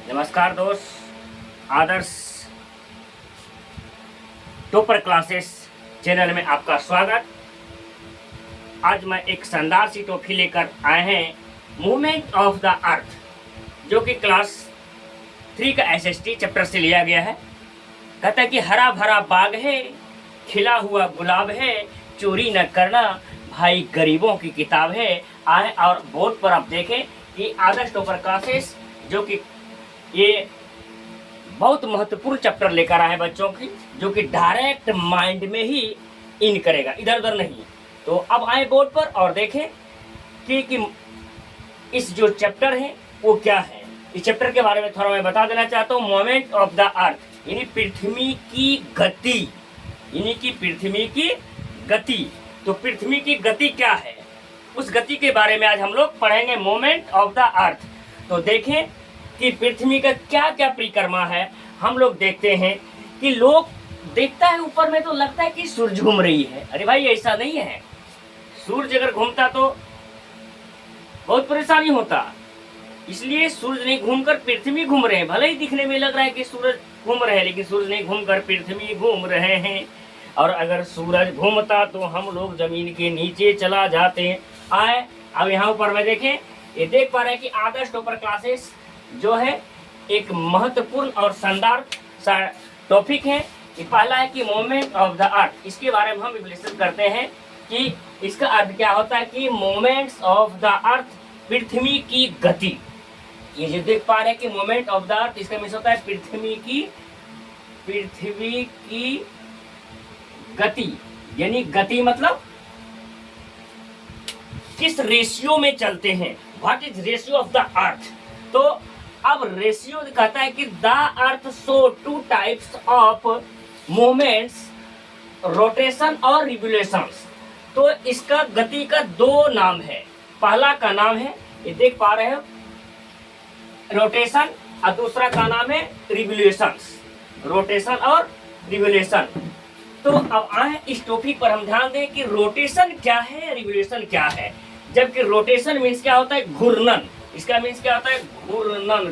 नमस्कार दोस्त, आदर्श topper classes channel में आपका स्वागत। आज मैं एक शानदार सी टॉपिक लेकर आए हैं, मूवमेंट ऑफ द अर्थ, जो कि क्लास 3 का एसएसटी चैप्टर से लिया गया है। कहता है कि हरा भरा बाग है, खिला हुआ गुलाब है, चोरी न करना भाई गरीबों की किताब है। आए और बोर्ड पर आप देखें कि आदर्श टॉपर क्लासेस जो कि ये बहुत महत्वपूर्ण चैप्टर लेकर आए हैं बच्चों की, जो कि डायरेक्ट माइंड में ही इन करेगा, इधर उधर नहीं। तो अब आए बोर्ड पर और देखें कि इस जो चैप्टर है वो क्या है। इस चैप्टर के बारे में थोड़ा मैं बता देना चाहता हूँ। मोमेंट ऑफ द अर्थ यानी पृथ्वी की गति, यानी कि पृथ्वी की गति। तो पृथ्वी की गति क्या है, उस गति के बारे में आज हम लोग पढ़ेंगे, मोमेंट ऑफ द अर्थ। तो देखें कि पृथ्वी का क्या क्या परिक्रमा है। हम लोग देखते हैं कि लोग देखता है ऊपर में तो लगता है कि सूरज घूम रही है। अरे भाई ऐसा नहीं है, सूरज अगर घूमता तो बहुत परेशानी होता। इसलिए सूरज नहीं घूमकर पृथ्वी घूम रहे हैं। भले ही दिखने में लग रहा है कि सूरज घूम रहे हैं, लेकिन सूरज नहीं घूमकर पृथ्वी घूम रहे हैं। और अगर सूरज घूमता तो हम लोग जमीन के नीचे चला जाते हैं। आए अब यहाँ ऊपर में देखें, ये देख पा रहे हैं कि आदर्श टॉपर क्लासेस जो है एक महत्वपूर्ण और शानदार सा टॉपिक है। ये पहला है कि मोमेंट ऑफ द अर्थ। इसके बारे में हम विश्लेषण करते हैं कि इसका अर्थ क्या होता है कि मोमेंट्स ऑफ द अर्थ, पृथ्वी की गति। ये जो देख पा रहे हैं कि मोमेंट ऑफ द अर्थ, इसका मीन्स होता है पृथ्वी की गति। यानी गति मतलब किस रेशियो में चलते हैं, what is ratio of the अर्थ। तो अब रेशियो कहता है कि the earth show two types of moments, rotation और रिवोल्यूशंस। तो इसका गति का दो नाम है। पहला का नाम है, ये देख पा रहे हो, रोटेशन, और दूसरा का नाम है रिवोल्यूशंस, रोटेशन और रिवोल्यूशन। तो अब आए इस टॉपिक पर हम ध्यान दें कि रोटेशन क्या है, रिवोल्यूशन क्या है। जबकि रोटेशन मीन्स क्या होता है, घूर्णन। इसका मीन्स क्या होता है, घूर्णन,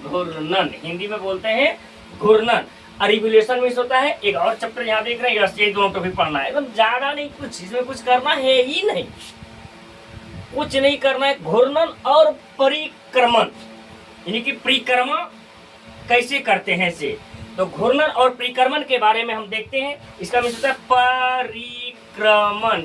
घूर्णन हिंदी में बोलते हैं घूर्णन। और रिवोल्यूशन मीन्स होता है, एक और चैप्टर यहाँ देख रहे हैं, ये दोनों टॉपिक पढ़ना है। एकदम ज्यादा नहीं, कुछ इसमें कुछ करना है ही नहीं, कुछ नहीं करना है। घूर्णन और परिक्रमण, यानी कि परिक्रमा कैसे करते हैं से। तो घूर्णन और परिक्रमण के बारे में हम देखते हैं। इसका मीन्स होता है परिक्रमण,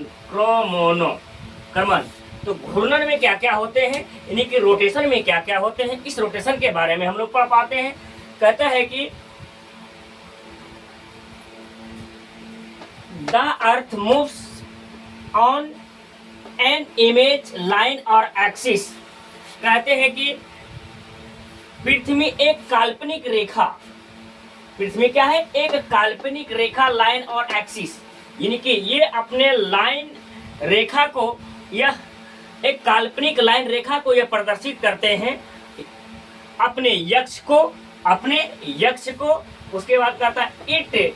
क्रमण। तो घूर्णन में क्या क्या होते हैं, यानी कि रोटेशन में क्या क्या होते हैं, इस रोटेशन के बारे में हम लोग पढ़ पाते हैं। कहता है कि the earth moves on an image line और एक्सिस। कहते हैं कि पृथ्वी एक काल्पनिक रेखा, पृथ्वी क्या है, एक काल्पनिक रेखा, लाइन और एक्सिस। यानी कि ये अपने लाइन रेखा को, यह एक काल्पनिक लाइन रेखा को यह प्रदर्शित करते हैं अपने यक्ष को। उसके बाद कहता है इट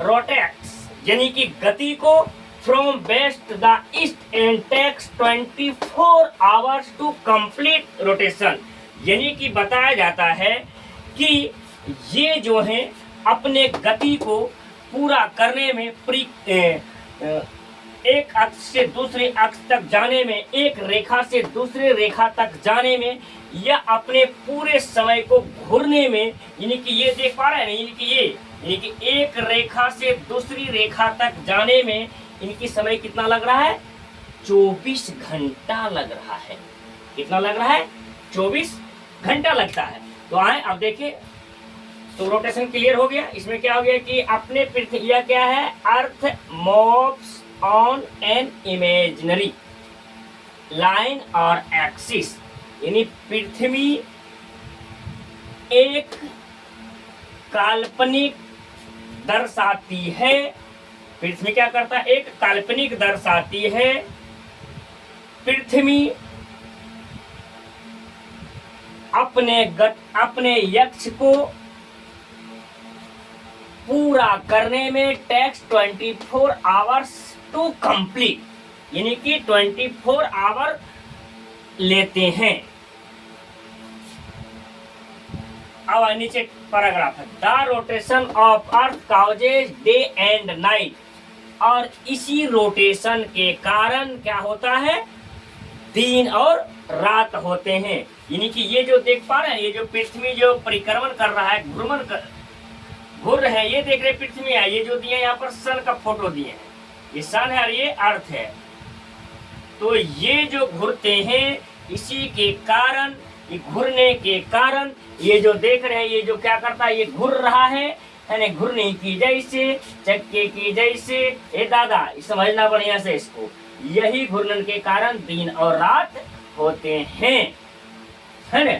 रोटेट्स, यानी कि गति को from west the east and takes 24 hours to complete rotation. यानी कि बताया जाता है कि ये जो है अपने गति को पूरा करने में, एक अक्ष से दूसरे अक्ष तक जाने में, एक रेखा से दूसरे रेखा तक जाने में, या अपने पूरे समय को घूरने में। यानी कि ये देख पा रहे हैं, यानी कि एक रेखा से दूसरी रेखा तक जाने में इनकी समय कितना लग रहा है, 24 घंटा लग रहा है। कितना लग रहा है, 24 घंटा लगता है। तो आए अब देखें, तो रोटेशन क्लियर हो गया। इसमें क्या हो गया कि अपने पृथ्वी क्या है, earth moves on an imaginary line और एक्सिस। यानी पृथ्वी एक काल्पनिक दर्शाती है, पृथ्वी क्या करता है, एक काल्पनिक दर्शाती है। पृथ्वी अपने यक्ष को पूरा करने में टेक्स 24 आवर्स टू कंप्लीट, यानी कि 24 आवर लेते हैं। अब नीचे पैराग्राफ है, the rotation of earth causes day and night, और इसी रोटेशन के कारण क्या होता है, दिन और रात होते हैं। यानी कि ये जो देख पा रहे हैं, ये जो पृथ्वी जो परिक्रमण कर रहा है, घूर रहे हैं, ये देख रहे पृथ्वी है, ये जो दिए यहाँ पर सन का फोटो दिए हैं, ये सन है और ये अर्थ है। तो ये जो घूरते हैं, इसी के कारण, ये घूरने के कारण, ये जो देख रहे हैं, ये जो क्या करता है, ये घूर रहा है, यानी घूरने की जैसे, चक्के की जैसे। ए दादा समझना बढ़िया से इसको, यही घूर्णन के कारण दिन और रात होते हैं, है ना,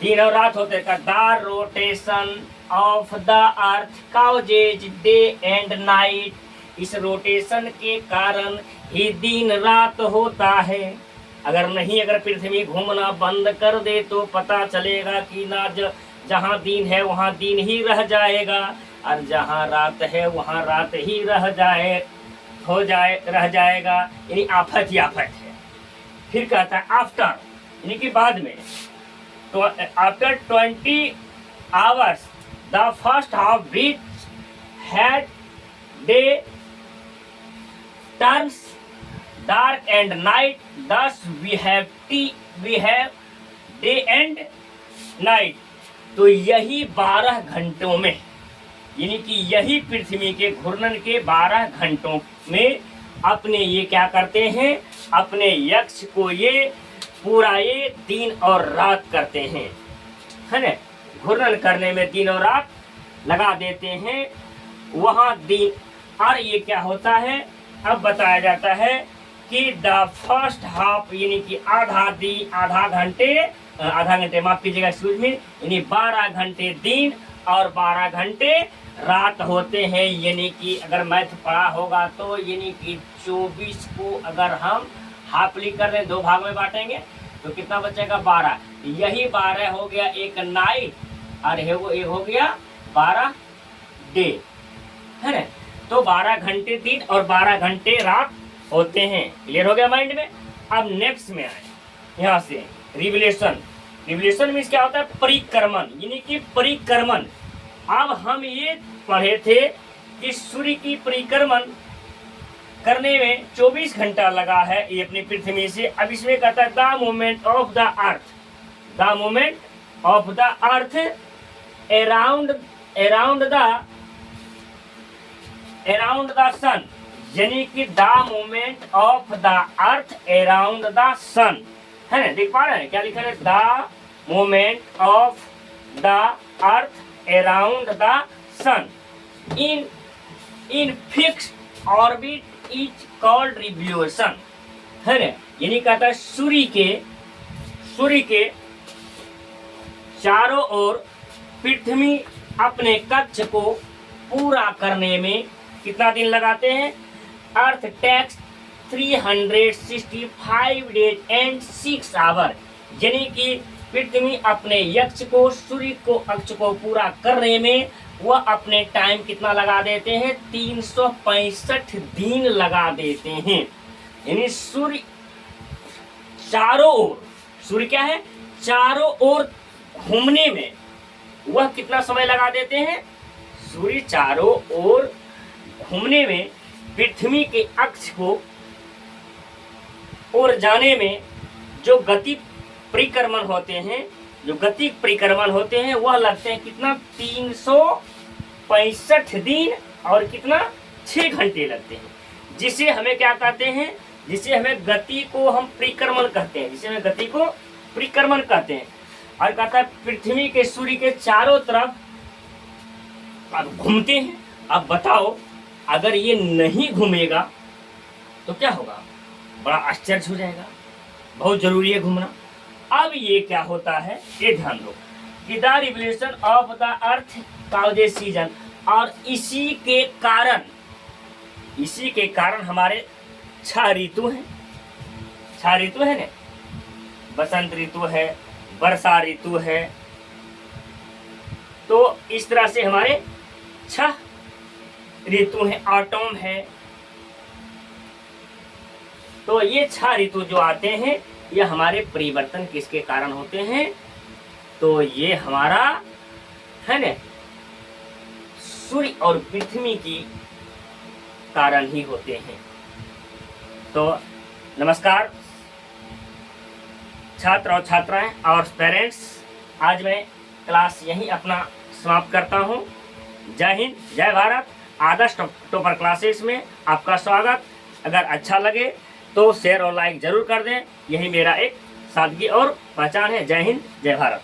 दिन और रात होते हैं। The rotation of the earth causes day and night, इस रोटेशन के कारण ही दिन रात होता है। अगर पृथ्वी घूमना बंद कर दे तो पता चलेगा कि ना जहाँ दिन है वहाँ दिन ही रह जाएगा, और जहाँ रात है वहाँ रात ही रह जाएगा। यानी आफत ही आफत है। फिर कहता है आफ्टर, यानी कि बाद में, तो after 20 hours the first half which had day turns dark and night, thus we have day and night. तो यही 12 घंटों में, यानी कि यही पृथ्वी के घूर्णन के 12 घंटों में अपने ये क्या करते हैं, अपने यक्ष को ये पूरा ये दिन और रात करते हैं, है ना, घूर्णन करने में दिन और रात लगा देते हैं, वहाँ दिन। और ये क्या होता है, अब बताया जाता है कि द फर्स्ट हाफ, यानी कि आधा घंटे माफ कीजिएगा, एक्सक्यूज मी, यानी 12 घंटे दिन और 12 घंटे रात होते हैं। यानी कि अगर मैथ पढ़ा होगा तो यानी कि 24 को अगर हम हाफली कर दें, 2 भाग में बांटेंगे तो कितना बचेगा, 12। यही 12 हो गया एक नाइट, और ये हो गया 12 डे, है ना। तो 12 घंटे दिन और 12 घंटे रात होते हैं। क्लियर हो गया माइंड में। अब नेक्स्ट में आए, यहाँ से रिवोल्यूशन मीन्स क्या होता है, परिक्रमण, यानी कि परिक्रमण। अब हम ये पढ़े थे कि सूर्य की परिक्रमण करने में 24 घंटा लगा है ये अपनी पृथ्वी से। अब इसमें कहता है the movement of the earth around the sun, यानी कि the movement of the earth around the sun, है ना, देख पा रहे हैं क्या लिखा है, the movement of the earth around the sun in fixed orbit is called revolution, है ना। यानी कहता है सूर्य के चारों ओर पृथ्वी अपने कक्ष को पूरा करने में कितना दिन लगाते हैं, earth takes 365 days and 6 hour, यानी कि पृथ्वी अपने यक्ष को, सूर्य को, अक्ष को पूरा करने में वह अपने टाइम कितना लगा देते हैं, 365 दिन लगा देते हैं। यानी सूर्य चारों ओर, सूर्य क्या है, चारों ओर घूमने में वह कितना समय लगा देते हैं, सूर्य चारों ओर घूमने में पृथ्वी के अक्ष को और जाने में जो गति परिक्रमण होते हैं, वह लगते हैं कितना, 365 दिन और कितना, 6 घंटे लगते हैं। जिसे हमें क्या कहते हैं, जिसे हमें गति को हम परिक्रमण कहते हैं, और कहता है पृथ्वी के सूर्य के चारों तरफ अब घूमते हैं। अब बताओ अगर ये नहीं घूमेगा तो क्या होगा, बड़ा आश्चर्य हो जाएगा। बहुत जरूरी है घूमना। अब ये क्या होता है, ये ध्यान दो कि the revolution of the earth causes season, और इसी के कारण हमारे 6 ऋतु हैं। 6 ऋतु है ना, बसंत ऋतु है, वर्षा ऋतु है, तो इस तरह से हमारे 6 ऋतु हैं, ऑटम है। तो ये 6 ऋतु जो आते हैं, ये हमारे परिवर्तन किसके कारण होते हैं, तो ये हमारा है ना, सूर्य और पृथ्वी की कारण ही होते हैं। तो नमस्कार छात्र और छात्राएं और पेरेंट्स, आज मैं क्लास यहीं अपना समाप्त करता हूं। जय हिंद, जय भारत। आदर्श टॉपर क्लासेस में आपका स्वागत। अगर अच्छा लगे तो शेयर और लाइक जरूर कर दें। यही मेरा एक सादगी और पहचान है। जय हिंद, जय भारत।